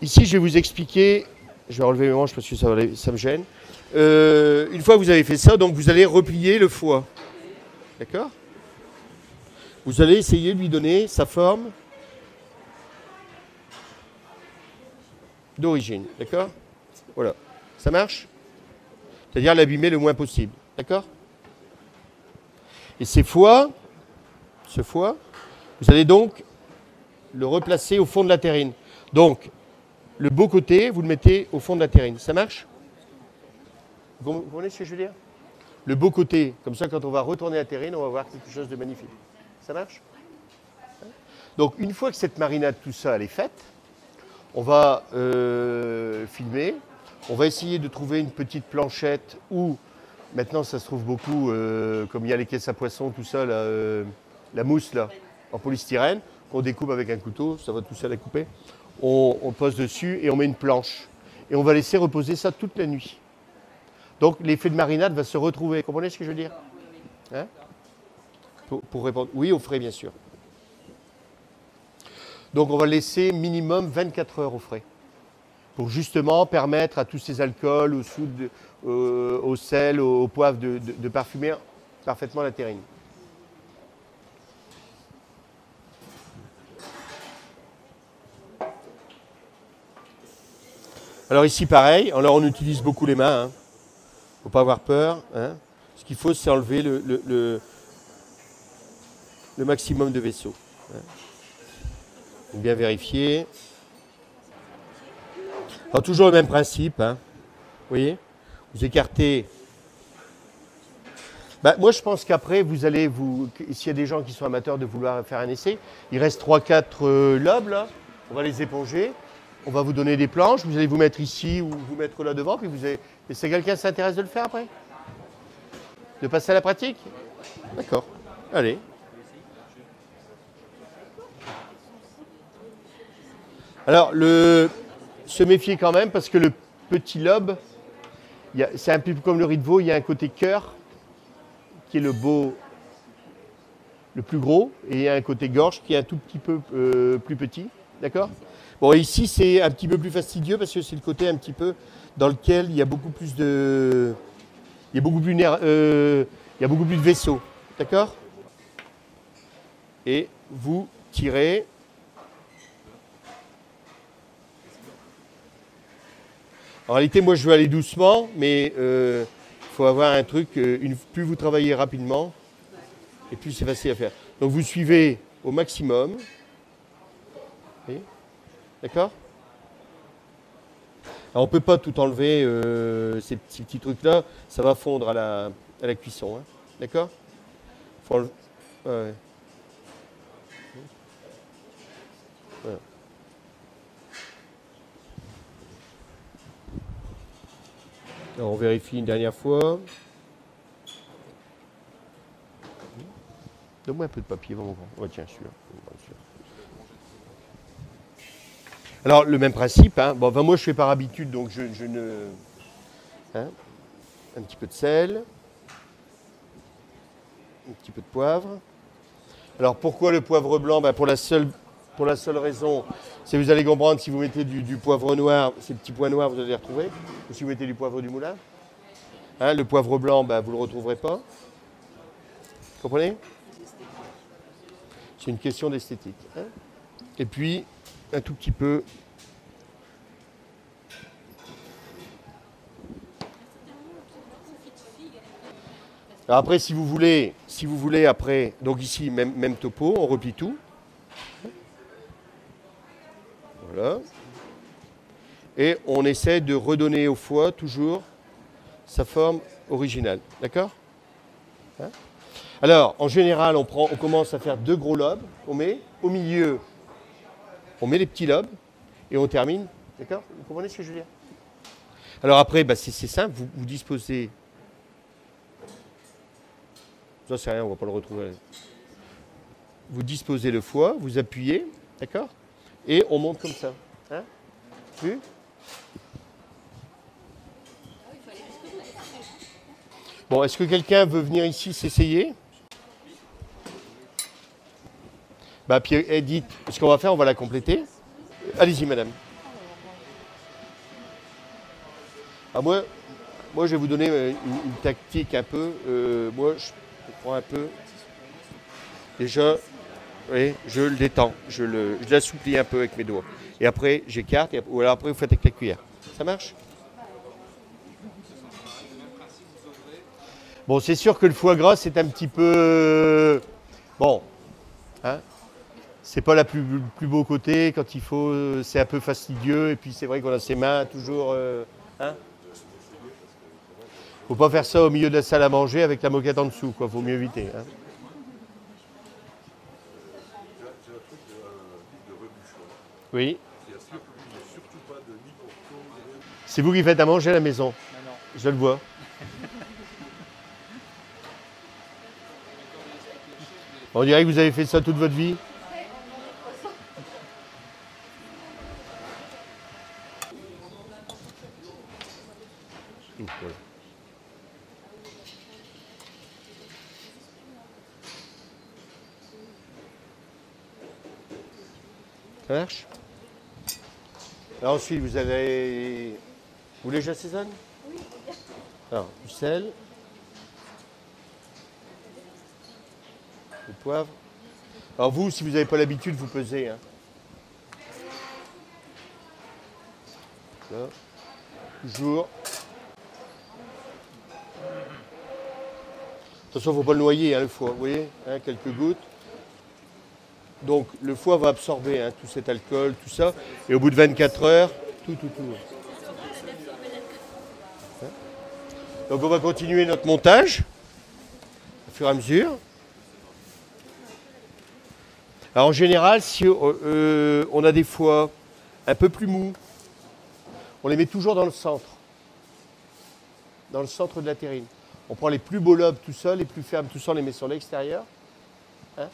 Ici, je vais vous expliquer, je vais enlever mes manches parce que ça me gêne. Une fois que vous avez fait ça, donc vous allez replier le foie. D'accord? Vous allez essayer de lui donner sa forme d'origine. D'accord? Voilà. Ça marche? C'est-à-dire l'abîmer le moins possible. D'accord? Et ce foie, vous allez donc le replacer au fond de la terrine. Donc, le beau côté, vous le mettez au fond de la terrine. Ça marche? Vous comprenez ce que je veux dire? Le beau côté, comme ça, quand on va retourner la terrine, on va voir quelque chose de magnifique. Ça marche? Donc, une fois que cette marinade, tout ça, elle est faite, on va filmer. On va essayer de trouver une petite planchette où, maintenant, ça se trouve beaucoup, comme il y a les caisses à poissons, tout ça, la mousse, là, en polystyrène, qu'on découpe avec un couteau, ça va tout seul à couper. On pose dessus et on met une planche. Et on va laisser reposer ça toute la nuit. Donc l'effet de marinade va se retrouver. Vous comprenez ce que je veux dire? Hein? Pour répondre. Oui, au frais, bien sûr. Donc on va laisser minimum 24 heures au frais. Pour justement permettre à tous ces alcools, au soude, au sel, au poivre de parfumer parfaitement la terrine. Alors ici, pareil. Alors on utilise beaucoup les mains. Hein. Faut pas avoir peur. Hein. Ce qu'il faut, c'est enlever le maximum de vaisseaux. Hein. Bien vérifier. Alors toujours le même principe. Hein. Vous voyez? Vous écartez. Bah, moi, je pense qu'après, vous allez s'il y a des gens qui sont amateurs de vouloir faire un essai, il reste 3-4 lobes là. On va les éponger. On va vous donner des planches, vous allez vous mettre ici ou vous mettre là devant, puis vous allez... Et c'est quelqu'un qui s'intéresse de le faire après? De passer à la pratique? D'accord. Allez. Alors, se méfier quand même, parce que le petit lobe, c'est un peu comme le riz de veau, il y a un côté cœur, qui est le plus gros, et il y a un côté gorge qui est un tout petit peu plus petit. D'accord? Bon, ici, c'est un petit peu plus fastidieux parce que c'est le côté un petit peu dans lequel il y a beaucoup plus de... Il y a beaucoup plus de vaisseaux. D'accord? Et vous tirez. En réalité, moi, je veux aller doucement, mais il faut avoir un truc... plus vous travaillez rapidement, et plus c'est facile à faire. Donc, vous suivez au maximum. D'accord? Alors on ne peut pas tout enlever, ces petits trucs-là, ça va fondre à la cuisson. Hein. D'accord? Faut enlever... Ouais. Voilà. Alors on vérifie une dernière fois. Donne-moi un peu de papier, mon grand. Oh, tiens, celui-là. Alors, le même principe. Hein. Bon, moi, je fais par habitude, donc je ne... Hein. Un petit peu de sel. Un petit peu de poivre. Alors, pourquoi le poivre blanc? Ben, pour la seule raison, c'est que vous allez comprendre, si vous mettez du poivre noir, ces petits points noirs, vous allez les retrouver. Ou si vous mettez du poivre du moulin. Hein, le poivre blanc, ben, vous ne le retrouverez pas. Vous comprenez? C'est une question d'esthétique. Hein. Et puis, un tout petit peu. Alors après, si vous voulez après, donc ici, même topo, on replie tout. Voilà. Et on essaie de redonner au foie toujours sa forme originale. D'accord? Hein? Alors, en général, on commence à faire 2 gros lobes. On met au milieu, on met les petits lobes et on termine. D'accord? Vous comprenez ce que je veux dire? Alors après, bah, c'est simple, vous disposez. Ça, c'est rien, on ne va pas le retrouver. Vous disposez le foie, vous appuyez, d'accord? Et on monte comme ça. Hein? Vu? Bon, est-ce que quelqu'un veut venir ici s'essayer? Bah, puis Edith, ce qu'on va faire, on va la compléter. Allez-y, madame. Ah, moi, je vais vous donner une tactique un peu. Moi, je prends un peu. Déjà, oui, je le détends. Je l'assouplis un peu avec mes doigts. Et après, j'écarte. Ou alors après, vous faites avec la cuillère. Ça marche? Bon, c'est sûr que le foie gras, c'est un petit peu... Bon, hein, c'est pas le plus beau côté. Quand il faut, c'est un peu fastidieux. Et puis, c'est vrai qu'on a ses mains toujours... hein. Faut pas faire ça au milieu de la salle à manger avec la moquette en dessous, quoi. Faut mieux éviter. Hein. Oui. C'est vous qui faites à manger à la maison. Je le vois. On dirait que vous avez fait ça toute votre vie. Voilà. Ça marche? Alors ensuite, vous avez... Vous voulez que j'assaisonne? Oui. Alors, du sel. Du poivre. Alors vous, si vous n'avez pas l'habitude, vous pesez. Hein. Là. Toujours. Attention, il ne faut pas le noyer, hein, le foie. Vous voyez, hein, quelques gouttes. Donc le foie va absorber hein, tout cet alcool, tout ça. Et au bout de 24 heures, tout. Hein. Donc on va continuer notre montage au fur et à mesure. Alors en général, si on a des foies un peu plus mous, on les met toujours dans le centre de la terrine. On prend les plus beaux lobes tout ça, les plus fermes tout ça, on les met sur l'extérieur. Hein.